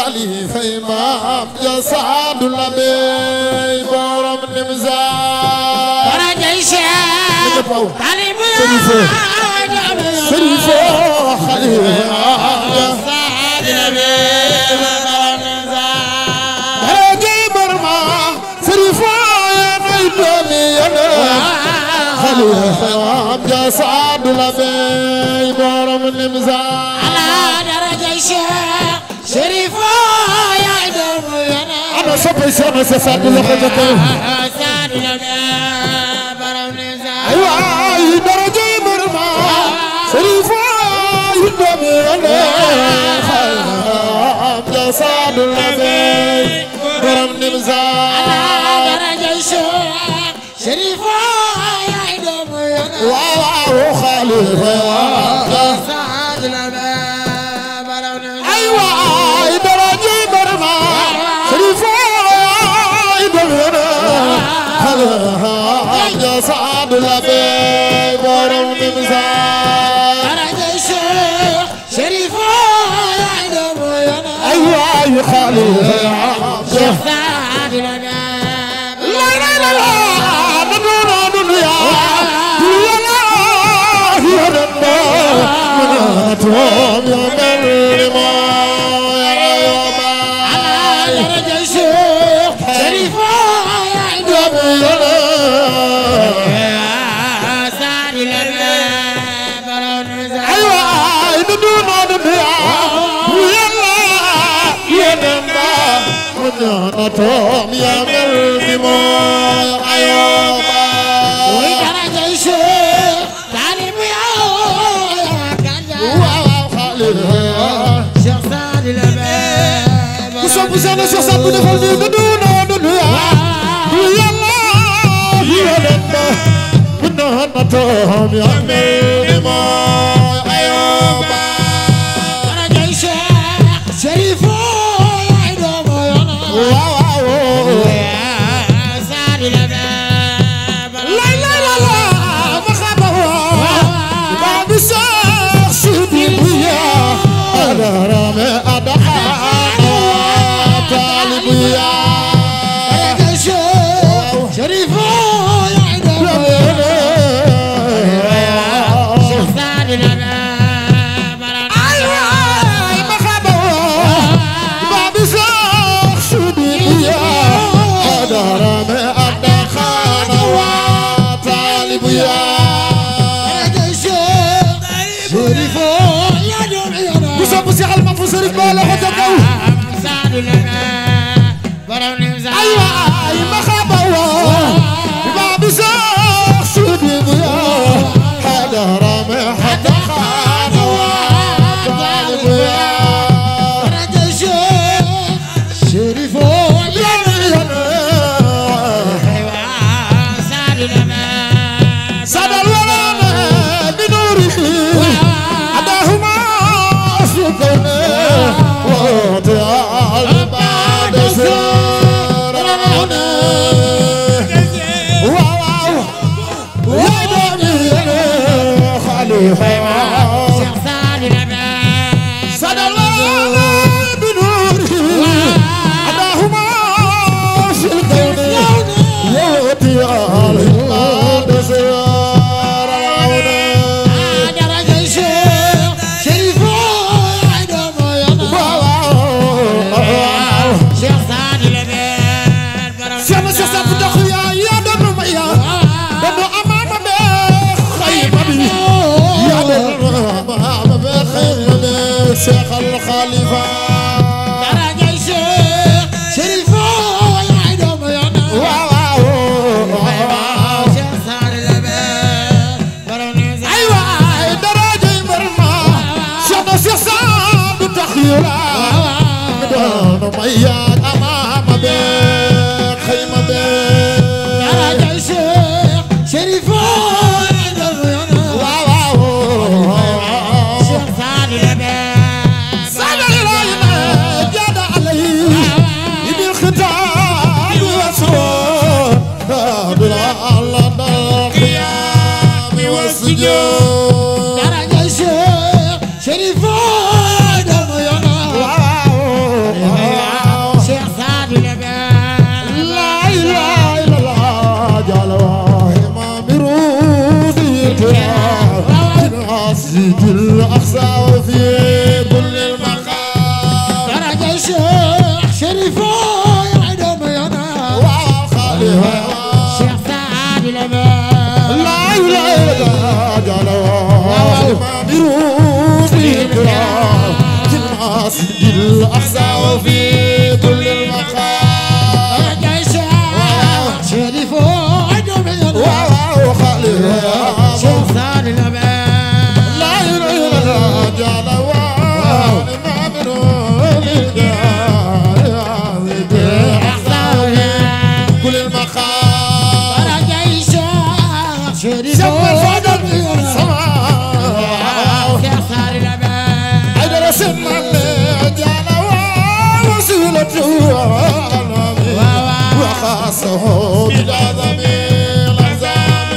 خليفة إمام جساد النبي بورم نمزار درجة شيخ طالب شريفة خليفة جساد النبي بورم نمزار درجة برما شريفة يا نيدمي خليفة إمام جساد النبي بورم نمزار على درجة شيخ شريفة يا دم ينا أنا صبي سنة سعد لخدته سعد النبي بورم نمزار أيوة درجة مرمى شريفة يدمي أنا خلام جساد النبي برم نمزار درجة شيخ شريفة يا دم ينا واو خليفة سعد النبي بورم نمزار أيوة درجة مرمى شريفة يدمي أنا خلام جساد النبي برم نمزار درجة شيخ شريفة يا دم ينا أيوة خليفة سعد النبي لا لا لا لا دنيا دنيا دنيا يا رب من توم يا مريم يا يوم درجة شيخ شريفة يا دم سعد النبي بورم نمزار أيوة دنيا دنيا يا رب من توم يا مريم يا يوم درجة شيخ طالب يا كنجا شيخ سعد النبي Busana sasa bu defal ni du no ya yalla yalla na to ya me mo ayoba درجة شيخ شريفة يا دم ينا سعد النبي لا لا لا لا ما خبا بعد سيدي يا انا رامي ادها طالب يا درجة شيخ شريفة يا دم شيخ سعد النبي درجة شيخ شريفة يا دم ينا سعد النبي بورم نمزار درجة شيخ شريفة يا دم سعد النبي شيخ سعد النبي درجة شيخ شريفة يا دم ينا شيخ سعد النبي شيخ الخليفة درجة شيخ شريفة يا دم ينا شيخ سعد النبي بورم نمزار أيوة درجة مرمى شيخ سعد تخيرا دون مياد أمام بيك خيمة بيك درجة شيخ شريفة يا دم ينا شيخ سعد النبي جاد عليه بالختام وسرور بلا الله القيام والسجود درجة شيخ شريفة يا دم ينا واسه بالعظم الأعظام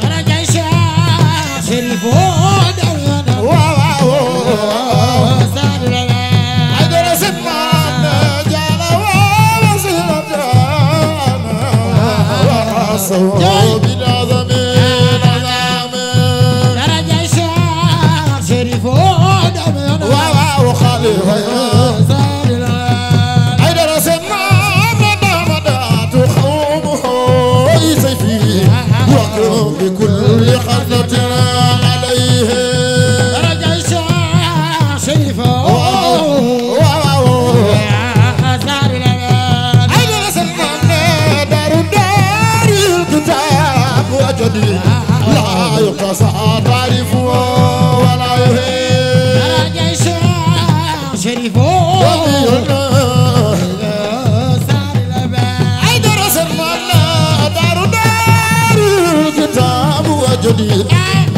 درجة شيخ شريف ودرنا سار الأمان حيدر سمان جال ووصل جانا واسه بالعظم الأعظام درجة شيخ شريف ودرنا وخالف سار الأمان حيدر سمان مدامدات خومه سيفي واكرم بكل خطة عليه درجة شيخ شريف سار الأمان حيدر سمان دار الكتاب وجدي لا يقصى تعرف ولا يهين درجة شيخ شريف سار الأمان حيدر سمان دار الكتاب وجدي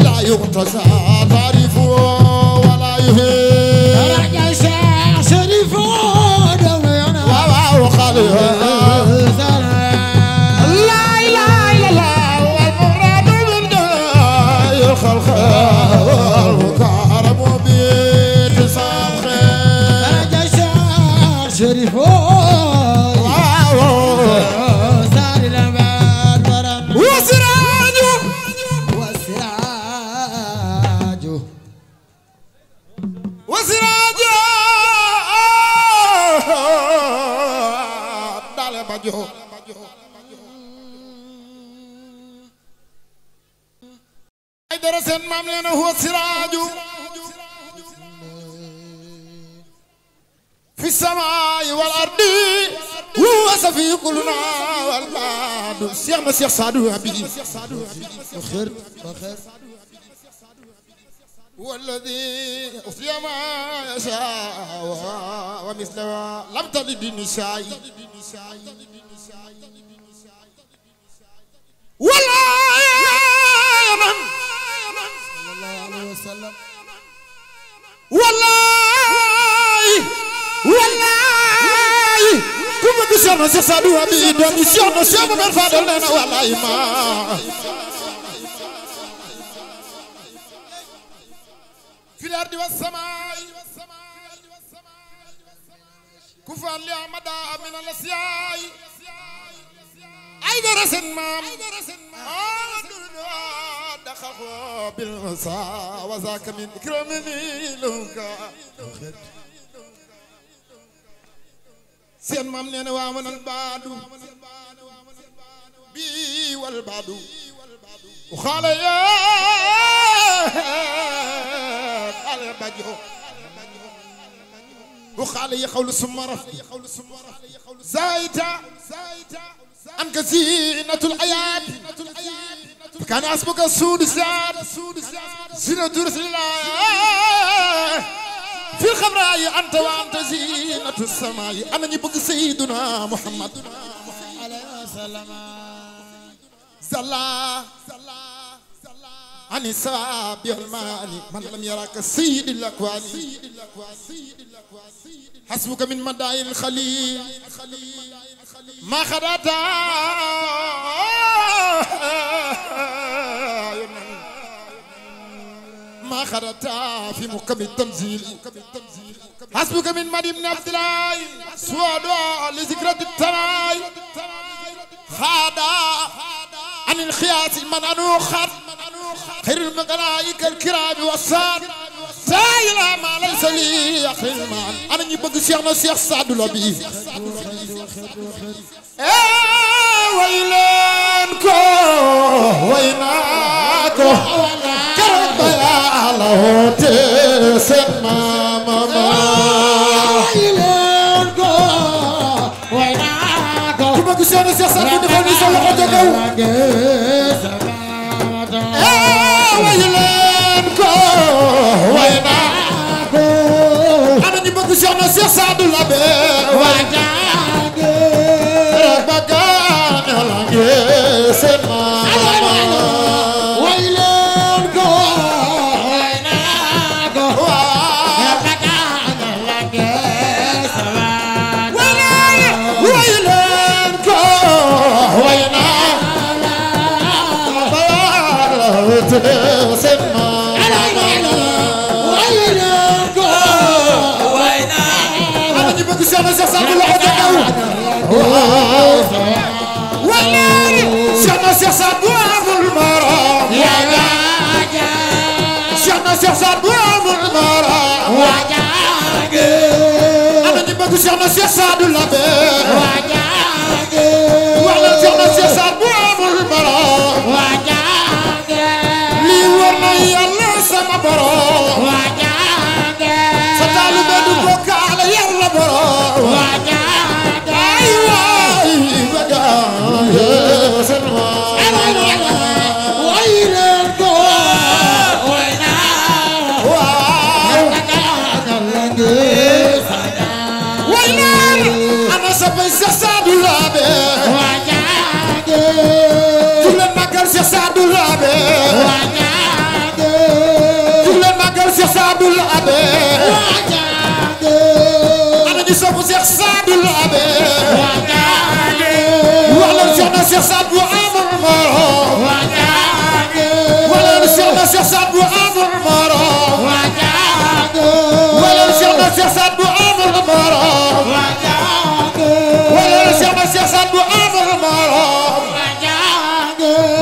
لا يقتصى تعرف ولا يهين درجة شيخ شريف ودرنا وخالف سار الأمان لا إله إلا الله والمراد من دنيا الخلق والمكرم باتصام خير درجة شيخ شريف سار الأمان ضرب وسراجه وسراجه دال بجو حيدر سن مام هو سراجه في السماء والأرض هو سفي كلنا والبعد سيغنا سيغ سادو أبي بخير هو الذي أفي ما يشاء ومثله لم تلد النساء ولا من صلى الله عليه وسلم والله كم بسيرنا سيسادو أبي دوني سيونا سيونا من فادل لنا والله ما في الأرض والسماء كفان لأمدا من الأسياء أيضا رسن مام دخل بالمساء وذاك من إكرامني لنكا سين مام نينا وامن البادو بي والبادو وخال يا على بجو وخال يقول سمرة زايتا أنك زينة الحياة كان اسمك سود زاد زينة رسول الله في الخمراء أنت وأنت زينة السماء أنا نبغى سيدنا محمد عليه وسلم زلا عن السواب الماني من لم يراك سيد الأكوان حسبك من مدائن الخليل ما خدتا ما خدتا في محكم التنزيل حسبك من مدي بن عبد الله سواد لذكرى التراي خادا عن الخياس من أنوخر خير الملائكة الكرام والساد سايلا ما ليس لي يا خير المال أنا نبغى شيخنا شيخ سعد الأبي ويلانكو ويناكو كربلاء الله تسمى ماما ويلانكو ويناكو نبغى شيخنا شيخ سعد الأبي سوى خدكو ويلانكو ويناكو أنا نبغى شيخنا شيخ سعد الأبي سما أنا جيبك سنة سنة الله تكاو ويني سنة سنة أبو المرام سنة سنة أبو المرام أنا جيبك سنة سنة الله ولا سنة سنة أبو المرام لي ورنا يلا سما برام ستالو بدو بوكا على يلا برام أيوة بقى سلمى أنا سبي سعد اللابي كل ما قال سعد اللابي كل ما قال سعد اللابي أنا نسبي سعد اللابي ولا رجعنا سعد وعمر مرام ولا رجعنا سعد وعمر مرام ولا رجعنا سعد وعمر مرام ولا رجعنا سعد وعمر مرام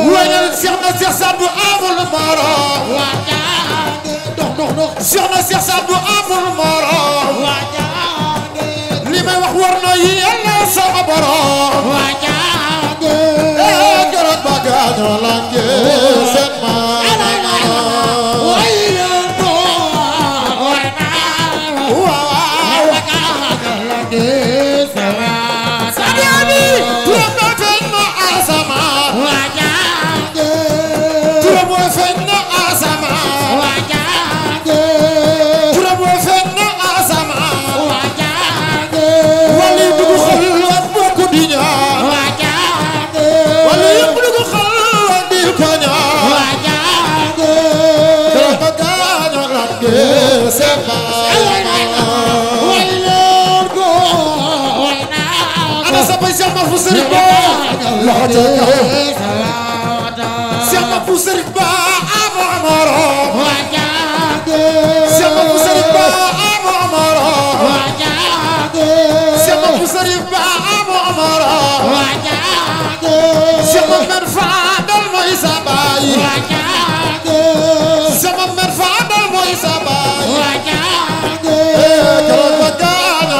ولا رجعنا سعد وعمر مرام رجعنا سعد وعمر مرام لما وحورنا يلا صبرام قرد بقى لك سما أنا سبي سما فوسرك با سما فوسرك با أبو عمارة سما فوسرك با أبو عمارة سما فوسرك با أبو عمارة سما مرفع الميزة باي سما مرفع الميزة باي كرمك أنا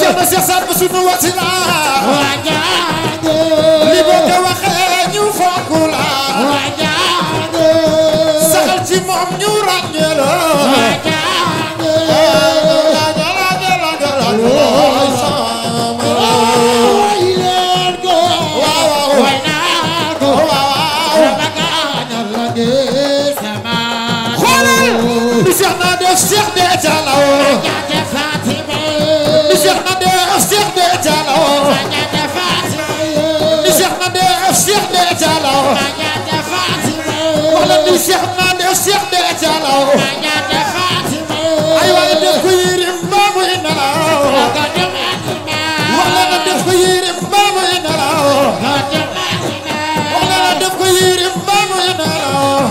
سما سياسات بسنو وسيلة لبوكا وخيني وفاكولا سخلتي مهم نوران يلا بسيحنا دي الشيخ دي جالو نشيخنا دي الشيخ دي جالو نشيخنا دي الشيخ دي جالو ولا نشيخنا دي الشيخ دي جالو أيوة ندخو يرم بابو ينالو ولا ندخو يرم بابو ينالو ولا ندخو يرم بابو ينالو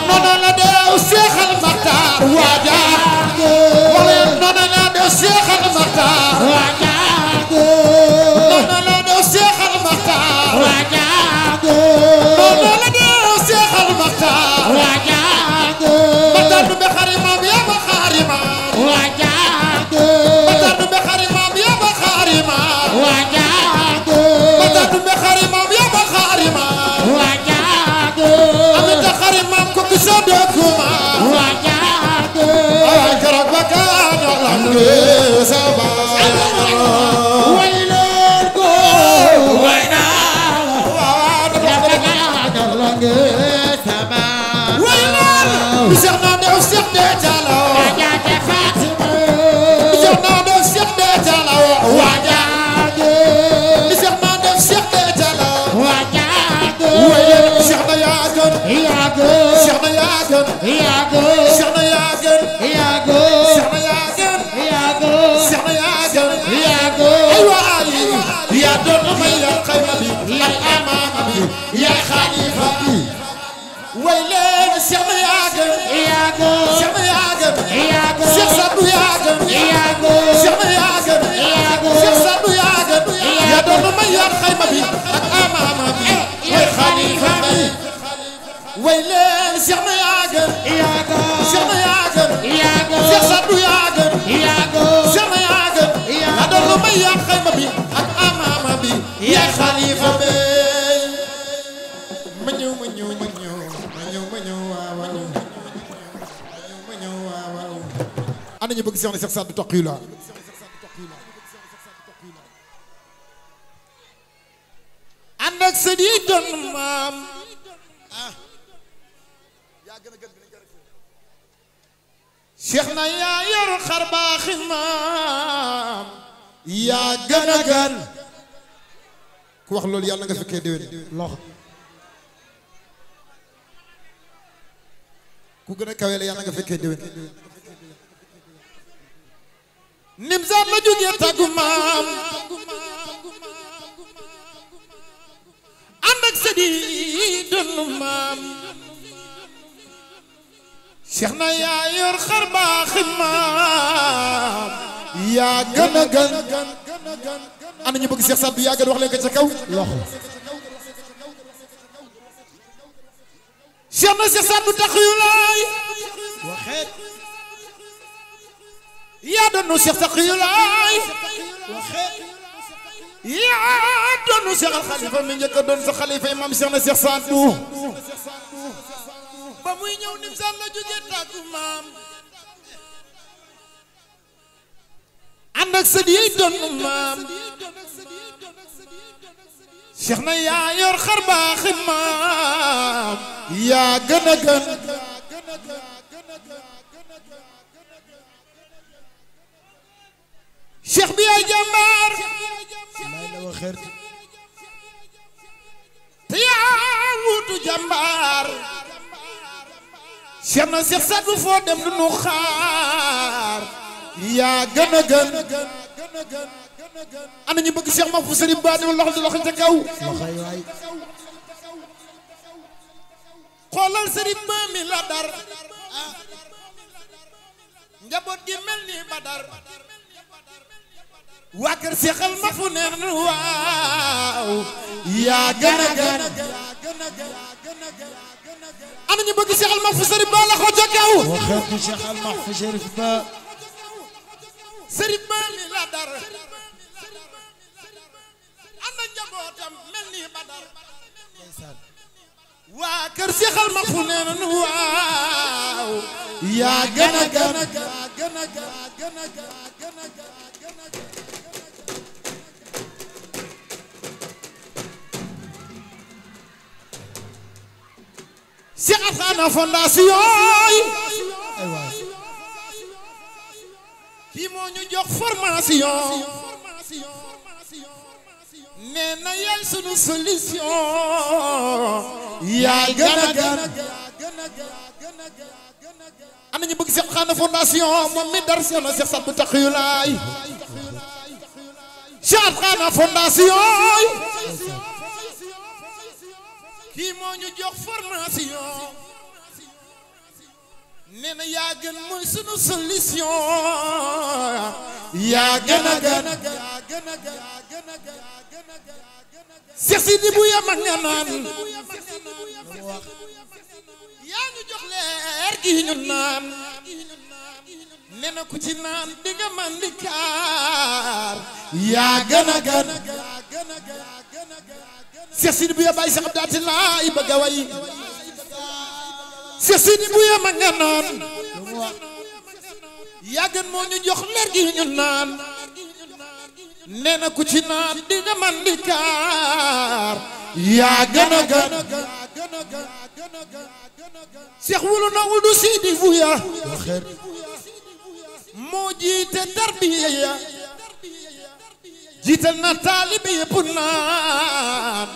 نونا ندي الشيخ المختار واجا ولا نونا ندي الشيخ المختار نونا ندي الشيخ المختار نونا ندي الشيخ المختار مدرن بخارمام يا بخارمام مدرن بخارمام يا بخارمام مدرن بخارمام يا بخارمام أمين بخارمام كنت صدقكما أكرك بكان الله سبا ويلكو بسرنا نفسك نتلو بسرنا نفسك نتلو بسرنا نفسك نتلو ويلك بسرنا يا yaa gën Cheikh na yaa gën yaa gën Cheikh na yaa gën yaa gën Cheikh na yaa gën yaa gën ay waay yaa doon may ya xayma bi yaay amaama bi yaay xalifa bi way leen Cheikh na yaa gën yaa gën Cheikh na yaa gën yaa gën Cheikh Sadou yaa gën yaa gën Cheikh na yaa gën yaa gën Cheikh Sadou yaa gën yaa doon may ya xayma bi ak amaama bi yaay xalifa bi way leen Cheikh na yaa gën yaa gën Cheikh na yaa gën yaa gën Cheikh Sadou yaa gën yaa gën Cheikh na yaa gën yaa doon may ya xayma bi ak amaama bi yaay xalifa bi ma ñëw ma ñëw ma ñëw ma ñëw ma ñëw waaw waaw ma ñëw waaw waaw ana ñu bëgg Cheikh na Cheikh Sadou Toqi la ànd ak sëñ yi doon maam Cheikh na yaa yor xar baaxi maam yaa gën a gën ku wax loolu yàlla nga fekkee déwén loxo ku gën a kawe la yàlla nga fekkee déwén Nimzaat la jógee tàggu maam ànd ak sëñ yi doon maam Cheikh na yaa yor xar baaxi maam yaa gën a gën ana ñu bëgg Cheikh Sadou yaa gën wax leen ko ca kaw loxo Cheikh na Cheikh Sadou Taqiyu Laay waxeet yaa doonu Cheikh Taqiyu Laay waxeet yaa doonu Cheikh al Khalifa mi njëkk a doon sa xalifa imam Cheikh na Cheikh Sadou ba muy ñëw Nimzaat la jógee tàggu maam ànd ak sëñ yi doon maam Cheikh na yaa yor xar baaxi maam yaa gën a gën Cheikh bi ay jàmbaar te yaa wuutu jàmbaar Cheikh na Cheikh Sadou foo dem du nu xaar yaa gën a gën ana ñu bëgg Cheikh Mahfou Sëriñ Ba di loxo di loxo ca kaw xoolal Sëriñ Ba mi la dar njaboot gi mel ni Badar waa kër Cheikh al Mahfou nee na waaw yaa gën a gën ana ñu bëgg Cheikh al Mahfou Sëriñ Ba la ko ca kaw waxeetu Cheikh al Mahfou Chérif Ba Sëriñ Ba mi la dar ana njabootam mel ni Badar waa kër Cheikh al Mahfou nee na waaw yaa gën a gën Cheikh Afana fondation kii moo ñu jox formation nee na yaay sunu solution yaa gën a gën am na ñu bëgg Cheikh Afana fondation moom mi dar Cheikh na Cheikh Sadou Taqiyu Laay Cheikh Afana fondation kii moo ñu jox formation nee na yaa gën mooy sunu solution yaa gën a gën Cheikh Sidi bu yam ak nga naan yaa ñu jox leer gi ñu naan nee na ku ci naan di nga man di kaar yaa gën a gën Cheikh Sidi bu ya bàyyi sax daati laa i bëgg a way Cheikh Sidi bu ya ma nga naan yaa gën moo ñu jox leer gi ñu naan nee na ku ci naan di nga man di kaar yaa gën a gën Cheikh wulu na wulu Sidi bu ya moo jiite tarbiya ya jiital na taalibe yëpp naan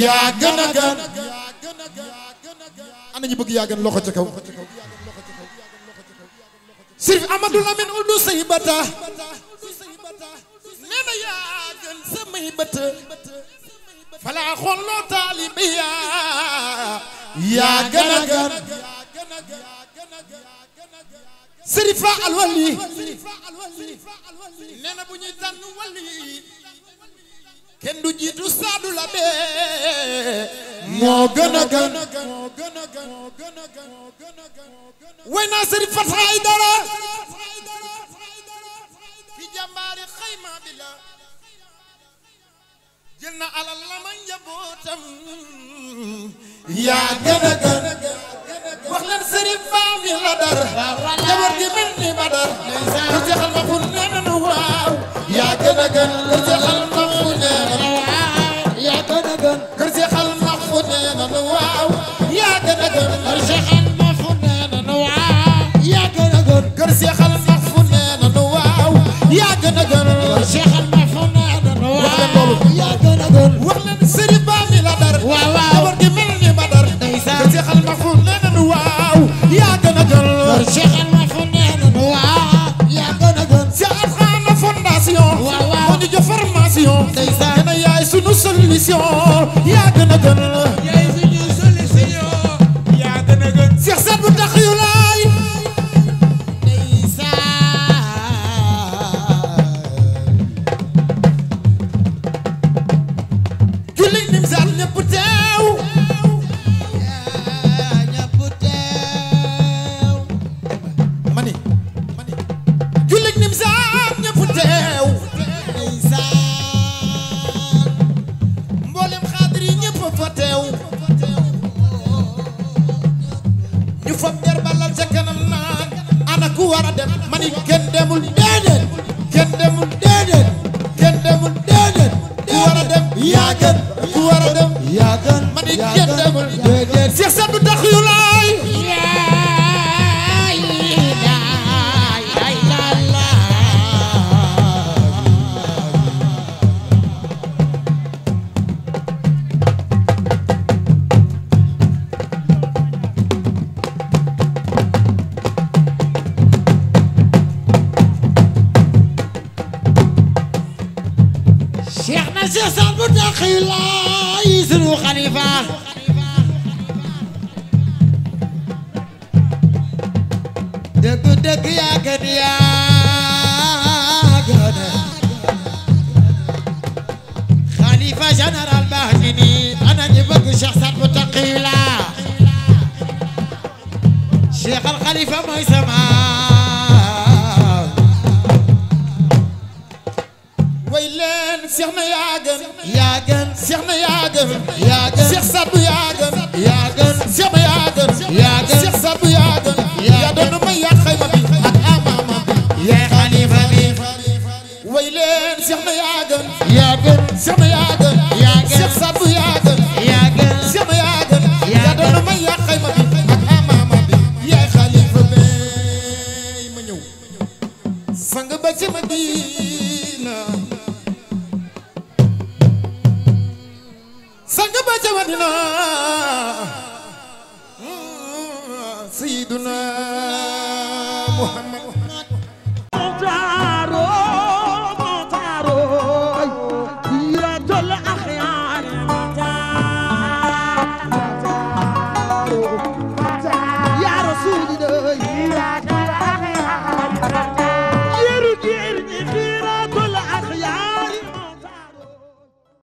yaa gën a gën ana ñu bëgg yaa gën loxo ca kaw Sërif Amadou Lamine Ould Saybata nee na yaa gën samay bët falaa xooloo taalibe yaa gën a gën Sërifa Alwali nee na bu ñuy tànn wali kenn du jiitu Saadu la bee moo gën a gën way naa Sërif Fatha Aydara ki jàmbaari xayma bi la jël na alal la ma njabootam yaa gën a gën wax leen Sërif faami la dar jabar gi mel ni Badar ku jeexal ma fu nee na nu waaw yaa gën a gën ku jeexal ma fu nee na nu waaw yaa gën a gën ku jeexal ma fu nee na nu waaw yaa gën a gën ku jeexal ma fu nee na nu waaw yaa gën a gën ku jeexal ma fu nee na nu waaw yaa gën a gën ku jeexal ma fu nee na nu waaw yaa gën a gën wax leen Sërif faami la dar jabar gi mel ni Badar ku jeexal ma fu nee na nu waaw yaa gën a gën jeexal ma fu nee na nu waaw yaa gën a gën si Alxaana fondation moo ñu jox formation dana yaay sunu solution yaa gën a gën yaay sunu solution yaa gën a gën Cheikh Sadbu Taxiyu Laay julli nim sal ñëpp teew mani julli nim sal ñëpp teew mboolem xaadir yi ñëpp fa teew ñu fab der balal ca kanam naan ana ku war a dem mani kenn demul déedéet kenn demul déedéet kenn demul déedéet ku war a dem yaa gën ku war a dem yaa gën mani kenn demul déedéet Cheikh Sadbu Taxiyu Laay Cheikh na Cheikh Sadbu Taxiyu Laay sunu xalifa dëgg dëgg yaa gën yaa gën xalifa général baax ni nii ana ñi bëgg Cheikh Sadbu Taxiyu Laay Cheikh al Xalifa mooy sama way leen Cheikh na yaa gën Cheikh na yaa gën Cheikh Sadbu yaa gën Cheikh na yaa gën Cheikh Sadbu yaa gën yaa doon may yaa xayma bi ak amama bi yaa xalifa bi way leen Cheikh na yaa gën Cheikh na yaa gën Cheikh Sadbu yaa gën Cheikh na yaa gën yaa doon may yaa xayma bi ak amama bi yaa xalifa bi ma ñëw sang ba ci Madina sang ba ca Madina Sayyiduna Muhammad